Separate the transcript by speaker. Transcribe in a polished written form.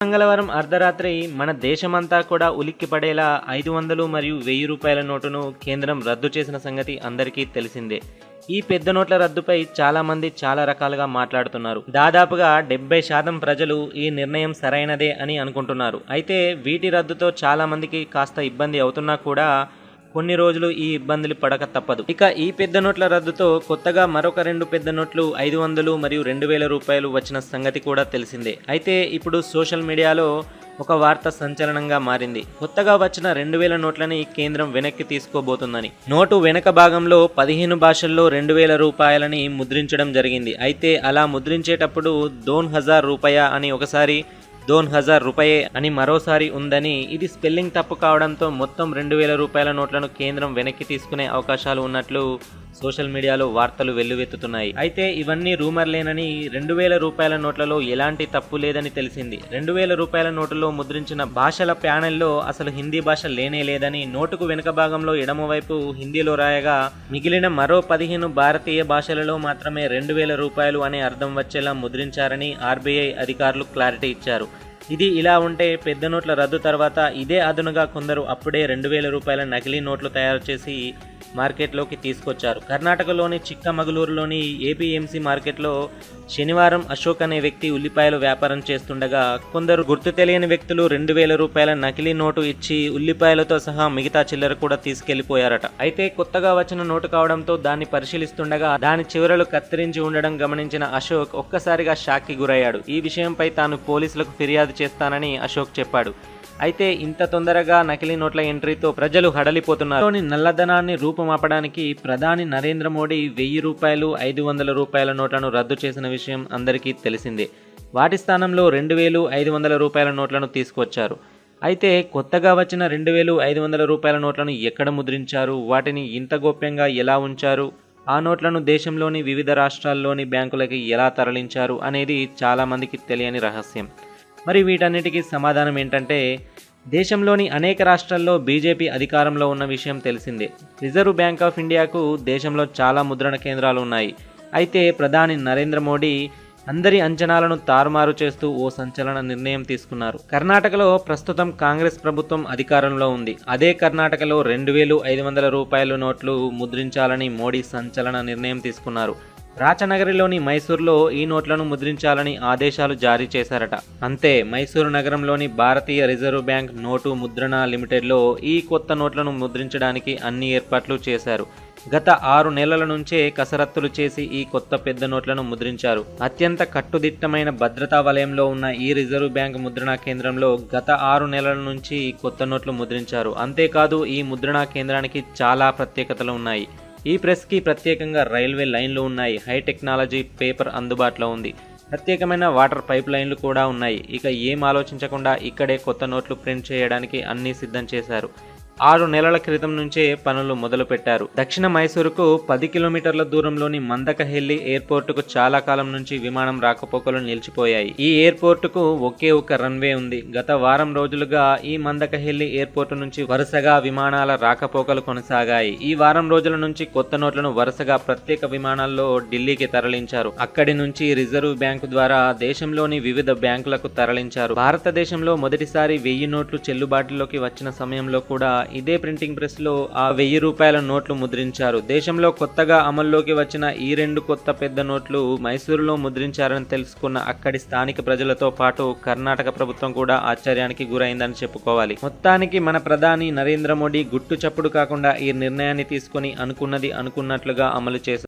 Speaker 1: మంగళవారం అర్ధరాత్రి మన దేశమంతా కూడా ఉలిక్కిపడేలా 500 మరియు 1000 రూపాయల నోటును కేంద్రం రద్దు చేసిన సంగతి అందరికీ తెలిసిందే. ఈ పెద్ద నోట్ల రద్దుపై చాలా మంది చాలా రకాలుగా మాట్లాడుతున్నారు. దాదాపుగా 70% ప్రజలు ఈ నిర్ణయం సరైనదే అని అనుకుంటున్నారు. అయితే వీటి రద్దుతో చాలా మందికి కాస్త ఇబ్బంది అవుతున్నా కూడా కొన్ని రోజులు ఈ ఇబ్బందులు పడక తప్పదు. ఇక ఈ పెద్ద నోట్ల రద్దుతో కొత్తగా మరొక 2 పెద్ద నోట్లు 500 మరియు 2000 రూపాయలు వచ్చిన సంగతి కూడా తెలిసిందే. అయితే ఇప్పుడు సోషల్ మీడియాలో ఒక వార్త సంచలనంగా మారింది. కొత్తగా వచ్చిన 2000 నోట్లని కేంద్రం వెనక్కి తీసుకోబోతుందని. నోటు వెనక భాగంలో 15 భాషల్లో 2000 రూపాయలని ముద్రించడం జరిగింది. అయితే అలా ముద్రించేటప్పుడు 2000 రూపాయ అని ఒకసారి 2000 రూపాయే అని మరోసారి ఉందని, ఇది స్పెల్లింగ్ తప్పు కావడంతో మొత్తం 2000 రూపాయల నోట్లను కేంద్రం వెనక్కి తీసుకునే అవకాశాలు ఉన్నట్లు సోషల్ మీడియాలో వార్తలు వెల్లువెత్తుతున్నాయి. అయితే ఇవన్నీ రూమర్లేనని, 2000 రూపాయల నోట్లలో ఎలాంటి తప్పు లేదని తెలిసింది. 2000 రూపాయల నోటులో ముద్రించిన భాషల ప్యానెల్లో అసలు హిందీ భాష లేనే లేదని, నోటుకు వెనుక భాగంలో ఎడమవైపు హిందీలో రాయగా మిగిలిన మరో 15 భారతీయ భాషలలో మాత్రమే 2000 రూపాయలు అనే అర్థం వచ్చేలా ముద్రించారని ఆర్బీఐ అధికారులు క్లారిటీ ఇచ్చారు. ఇది ఇలా ఉంటే పెద్ద నోట్ల రద్దు తర్వాత ఇదే అదునుగా కొందరు అప్పుడే 2000 రూపాయల నకిలీ నోట్లు తయారు చేసి మార్కెట్లోకి తీసుకొచ్చారు. కర్ణాటకలోని చిక్కమగళూరులోని ఏపీఎంసీ మార్కెట్లో శనివారం అశోక్ అనే వ్యక్తి ఉల్లిపాయలు వ్యాపారం చేస్తుండగా కొందరు గుర్తు తెలియని వ్యక్తులు 2000 రూపాయల నకిలీ నోటు ఇచ్చి ఉల్లిపాయలతో సహా మిగతా చిల్లర కూడా తీసుకెళ్లిపోయారట. అయితే కొత్తగా వచ్చిన నోటు కావడంతో దాన్ని పరిశీలిస్తుండగా దాని చివరలు కత్తిరించి ఉండడం గమనించిన అశోక్ ఒక్కసారిగా షాక్కి గురయ్యాడు. ఈ విషయంపై తాను పోలీసులకు ఫిర్యాదు చేస్తానని అశోక్ చెప్పాడు. అయితే ఇంత తొందరగా నకిలీ నోట్ల ఎంట్రీతో ప్రజలు హడలిపోతున్నారు. నల్లధనాన్ని రూపుమాపడానికి ప్రధాని నరేంద్ర మోడీ 1000 రూపాయలు 500 రూపాయల నోట్లను రద్దు చేసిన విషయం అందరికీ తెలిసిందే. వాటి స్థానంలో 2500 రూపాయల నోట్లను తీసుకొచ్చారు. అయితే కొత్తగా వచ్చిన 2500 రూపాయల నోట్లను ఎక్కడ ముద్రించారు, వాటిని ఇంత గోప్యంగా ఎలా ఉంచారు, ఆ నోట్లను దేశంలోని వివిధ రాష్ట్రాల్లోని బ్యాంకులకి ఎలా తరలించారు అనేది చాలామందికి తెలియని రహస్యం. మరి వీటన్నిటికీ సమాధానం ఏంటంటే, దేశంలోని అనేక రాష్ట్రాల్లో బీజేపీ అధికారంలో ఉన్న విషయం తెలిసిందే. రిజర్వ్ బ్యాంక్ ఆఫ్ ఇండియాకు దేశంలో చాలా ముద్రణ కేంద్రాలు ఉన్నాయి. అయితే ప్రధాని నరేంద్ర మోడీ అందరి అంచనాలను తారుమారు చేస్తూ ఓ సంచలన నిర్ణయం తీసుకున్నారు. కర్ణాటకలో ప్రస్తుతం కాంగ్రెస్ ప్రభుత్వం అధికారంలో ఉంది. అదే కర్ణాటకలో 2500 రూపాయల నోట్లు ముద్రించాలని మోడీ సంచలన నిర్ణయం తీసుకున్నారు. రాచనగరిలోని మైసూర్లో ఈ నోట్లను ముద్రించాలని ఆదేశాలు జారీ చేశారట. అంతే, మైసూరు నగరంలోని భారతీయ రిజర్వ్ బ్యాంక్ నోటు ముద్రణ లిమిటెడ్లో ఈ కొత్త నోట్లను ముద్రించడానికి అన్ని ఏర్పాట్లు చేశారు. గత 6 నెలల నుంచే కసరత్తులు చేసి ఈ కొత్త పెద్ద నోట్లను ముద్రించారు. అత్యంత కట్టుదిట్టమైన భద్రతా వలయంలో ఉన్న ఈ రిజర్వ్ బ్యాంక్ ముద్రణా కేంద్రంలో గత 6 నెలల నుంచి కొత్త నోట్లు ముద్రించారు. అంతేకాదు ఈ ముద్రణా కేంద్రానికి చాలా ప్రత్యేకతలు ఉన్నాయి. ఈ ప్రెస్కి ప్రత్యేకంగా రైల్వే లైన్లు ఉన్నాయి. హై టెక్నాలజీ పేపర్ అందుబాటులో ఉంది. ప్రత్యేకమైన వాటర్ పైప్ లైన్లు కూడా ఉన్నాయి. ఇక ఏం ఆలోచించకుండా ఇక్కడే కొత్త నోట్లు ప్రింట్ చేయడానికి అన్నీ సిద్ధం చేశారు. 6 నెలల క్రితం నుంచే పనులు మొదలు పెట్టారు. దక్షిణ మైసూరుకు 10 కిలోమీటర్ల దూరంలోని మందకహెల్లి ఎయిర్పోర్టుకు చాలా కాలం నుంచి విమానం రాకపోకలు నిలిచిపోయాయి. ఈ ఎయిర్పోర్టుకు ఒకే ఒక రన్వే ఉంది. గత వారం రోజులుగా ఈ మందకహెల్లి ఎయిర్పోర్టు నుంచి వరుసగా విమానాల రాకపోకలు కొనసాగాయి. ఈ వారం రోజుల నుంచి కొత్త నోట్లను వరుసగా ప్రత్యేక విమానాల్లో ఢిల్లీకి తరలించారు. అక్కడి నుంచి రిజర్వ్ బ్యాంకు ద్వారా దేశంలోని వివిధ బ్యాంకులకు తరలించారు. భారతదేశంలో మొదటిసారి 1000 నోట్లు చెల్లుబాటులోకి వచ్చిన సమయంలో కూడా ఇదే ప్రింటింగ్ ప్రెస్ లో ఆ 1000 రూపాయల నోట్లు ముద్రించారు. దేశంలో కొత్తగా అమల్లోకి వచ్చిన ఈ 2 కొత్త పెద్ద నోట్లు మైసూరులో ముద్రించారని తెలుసుకున్న అక్కడి స్థానిక ప్రజలతో పాటు కర్ణాటక ప్రభుత్వం కూడా ఆశ్చర్యానికి గురైందని చెప్పుకోవాలి. మొత్తానికి మన ప్రధాని నరేంద్ర మోడీ గుట్టు చప్పుడు కాకుండా ఈ నిర్ణయాన్ని తీసుకొని అనుకున్నది అనుకున్నట్లుగా అమలు చేశారు.